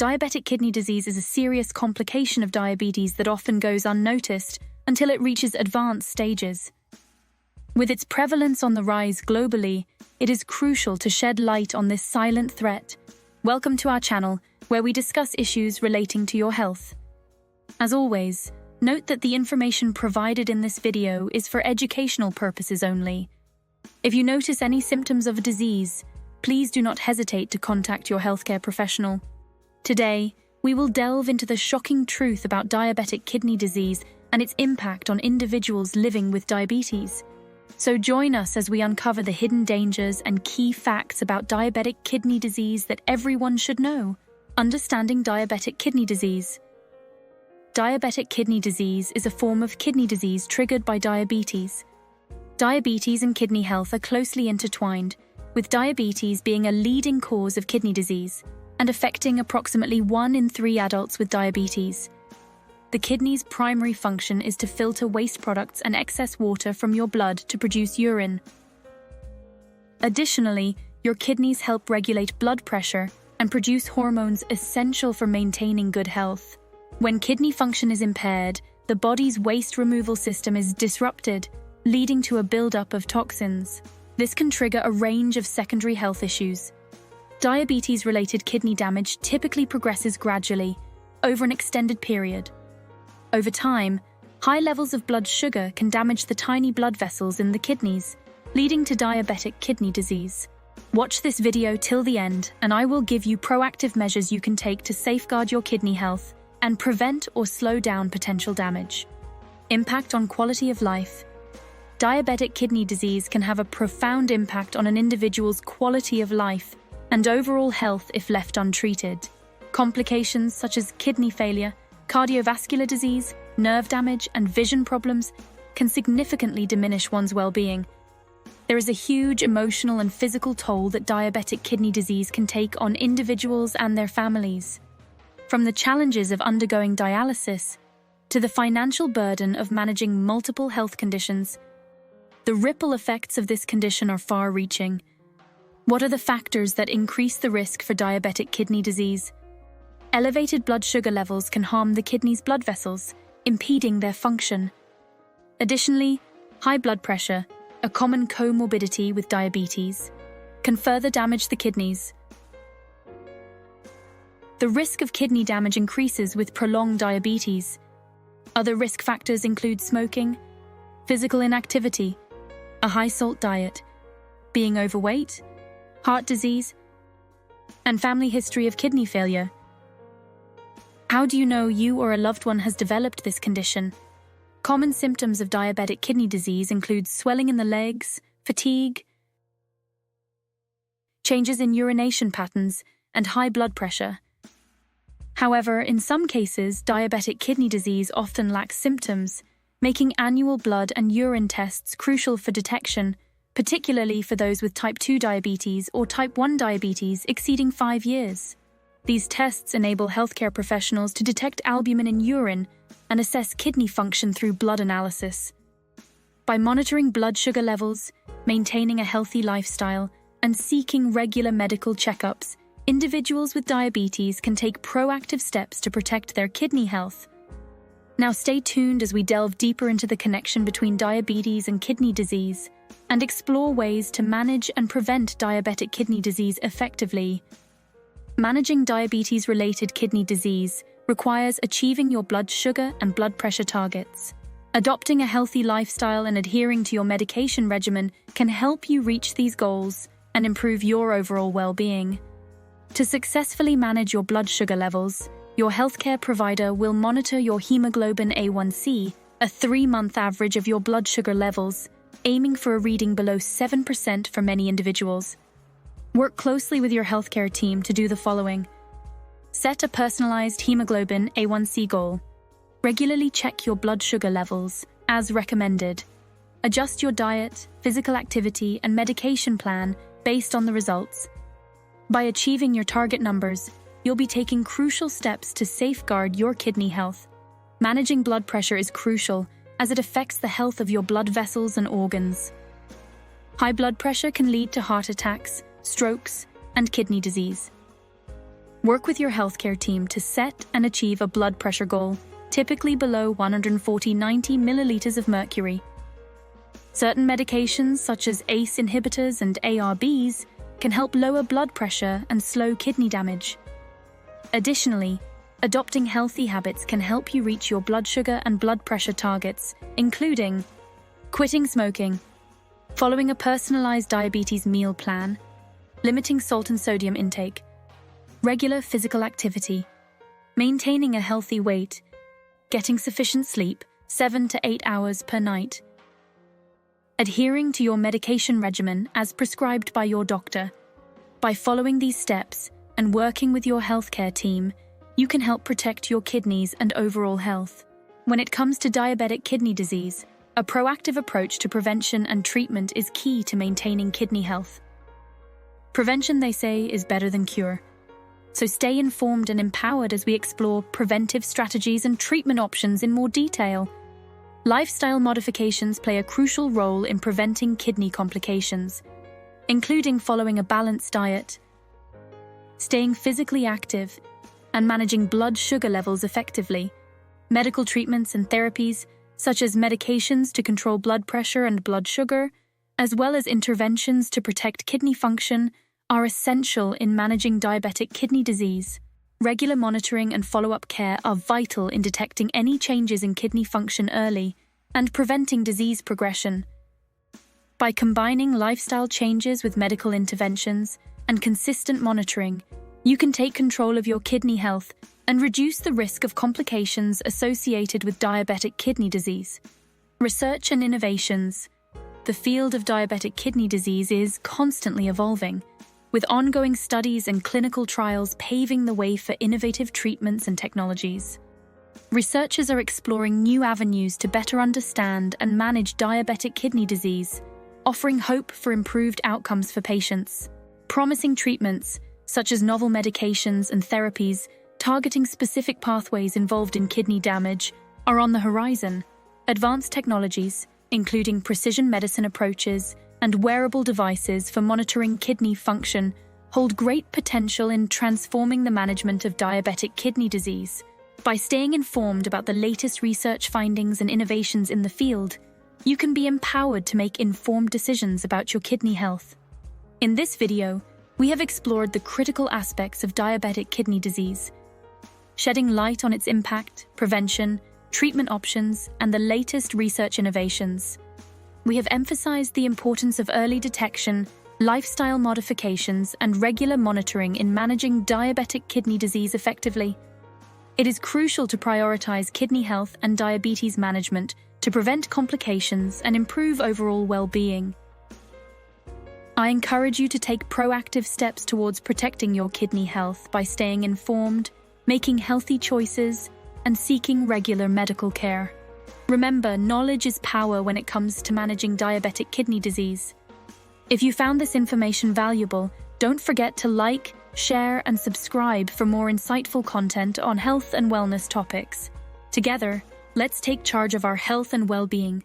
Diabetic kidney disease is a serious complication of diabetes that often goes unnoticed until it reaches advanced stages. With its prevalence on the rise globally, it is crucial to shed light on this silent threat. Welcome to our channel, where we discuss issues relating to your health. As always, note that the information provided in this video is for educational purposes only. If you notice any symptoms of a disease, please do not hesitate to contact your healthcare professional. Today, we will delve into the shocking truth about diabetic kidney disease and its impact on individuals living with diabetes. So join us as we uncover the hidden dangers and key facts about diabetic kidney disease that everyone should know. Understanding diabetic kidney disease. Diabetic kidney disease is a form of kidney disease triggered by diabetes. Diabetes and kidney health are closely intertwined, with diabetes being a leading cause of kidney disease and affecting approximately 1 in 3 adults with diabetes. The kidney's primary function is to filter waste products and excess water from your blood to produce urine. Additionally, your kidneys help regulate blood pressure and produce hormones essential for maintaining good health. When kidney function is impaired, the body's waste removal system is disrupted, leading to a buildup of toxins. This can trigger a range of secondary health issues. Diabetes-related kidney damage typically progresses gradually, over an extended period. Over time, high levels of blood sugar can damage the tiny blood vessels in the kidneys, leading to diabetic kidney disease. Watch this video till the end, and I will give you proactive measures you can take to safeguard your kidney health and prevent or slow down potential damage. Impact on quality of life. Diabetic kidney disease can have a profound impact on an individual's quality of life and overall health if left untreated. Complications such as kidney failure, cardiovascular disease, nerve damage, and vision problems can significantly diminish one's well-being. There is a huge emotional and physical toll that diabetic kidney disease can take on individuals and their families. From the challenges of undergoing dialysis to the financial burden of managing multiple health conditions, the ripple effects of this condition are far-reaching. What are the factors that increase the risk for diabetic kidney disease? Elevated blood sugar levels can harm the kidney's blood vessels, impeding their function. Additionally, high blood pressure, a common comorbidity with diabetes, can further damage the kidneys. The risk of kidney damage increases with prolonged diabetes. Other risk factors include smoking, physical inactivity, a high-salt diet, being overweight, heart disease, and family history of kidney failure. How do you know you or a loved one has developed this condition? Common symptoms of diabetic kidney disease include swelling in the legs, fatigue, changes in urination patterns, and high blood pressure. However, in some cases, diabetic kidney disease often lacks symptoms, making annual blood and urine tests crucial for detection, particularly for those with type 2 diabetes or type 1 diabetes exceeding 5 years. These tests enable healthcare professionals to detect albumin in urine and assess kidney function through blood analysis. By monitoring blood sugar levels, maintaining a healthy lifestyle, and seeking regular medical checkups, individuals with diabetes can take proactive steps to protect their kidney health. Now stay tuned as we delve deeper into the connection between diabetes and kidney disease and explore ways to manage and prevent diabetic kidney disease effectively. Managing diabetes-related kidney disease requires achieving your blood sugar and blood pressure targets. Adopting a healthy lifestyle and adhering to your medication regimen can help you reach these goals and improve your overall well-being. To successfully manage your blood sugar levels, your healthcare provider will monitor your hemoglobin A1C, a 3-month average of your blood sugar levels, aiming for a reading below 7% for many individuals. Work closely with your healthcare team to do the following. Set a personalized hemoglobin A1C goal. Regularly check your blood sugar levels, as recommended. Adjust your diet, physical activity, and medication plan based on the results. By achieving your target numbers, you'll be taking crucial steps to safeguard your kidney health. Managing blood pressure is crucial as it affects the health of your blood vessels and organs. High blood pressure can lead to heart attacks, strokes, and kidney disease. Work with your healthcare team to set and achieve a blood pressure goal, typically below 140/90 milliliters of mercury. Certain medications, such as ACE inhibitors and ARBs, can help lower blood pressure and slow kidney damage. Additionally, adopting healthy habits can help you reach your blood sugar and blood pressure targets, including quitting smoking, following a personalized diabetes meal plan, limiting salt and sodium intake, regular physical activity, maintaining a healthy weight, getting sufficient sleep, 7 to 8 hours per night, adhering to your medication regimen as prescribed by your doctor. By following these steps and working with your healthcare team, you can help protect your kidneys and overall health. When it comes to diabetic kidney disease, a proactive approach to prevention and treatment is key to maintaining kidney health. Prevention, they say, is better than cure. So stay informed and empowered as we explore preventive strategies and treatment options in more detail. Lifestyle modifications play a crucial role in preventing kidney complications, including following a balanced diet, staying physically active, and managing blood sugar levels effectively. Medical treatments and therapies, such as medications to control blood pressure and blood sugar, as well as interventions to protect kidney function, are essential in managing diabetic kidney disease. Regular monitoring and follow-up care are vital in detecting any changes in kidney function early and preventing disease progression. By combining lifestyle changes with medical interventions and consistent monitoring, you can take control of your kidney health and reduce the risk of complications associated with diabetic kidney disease. Research and innovations. The field of diabetic kidney disease is constantly evolving, with ongoing studies and clinical trials paving the way for innovative treatments and technologies. Researchers are exploring new avenues to better understand and manage diabetic kidney disease, offering hope for improved outcomes for patients. Promising treatments, such as novel medications and therapies targeting specific pathways involved in kidney damage, are on the horizon. Advanced technologies, including precision medicine approaches and wearable devices for monitoring kidney function, hold great potential in transforming the management of diabetic kidney disease. By staying informed about the latest research findings and innovations in the field, you can be empowered to make informed decisions about your kidney health. In this video, we have explored the critical aspects of diabetic kidney disease, shedding light on its impact, prevention, treatment options, and the latest research innovations. We have emphasized the importance of early detection, lifestyle modifications, and regular monitoring in managing diabetic kidney disease effectively. It is crucial to prioritize kidney health and diabetes management to prevent complications and improve overall well-being. I encourage you to take proactive steps towards protecting your kidney health by staying informed, making healthy choices, and seeking regular medical care. Remember, knowledge is power when it comes to managing diabetic kidney disease. If you found this information valuable, don't forget to like, share, and subscribe for more insightful content on health and wellness topics. Together, let's take charge of our health and well-being.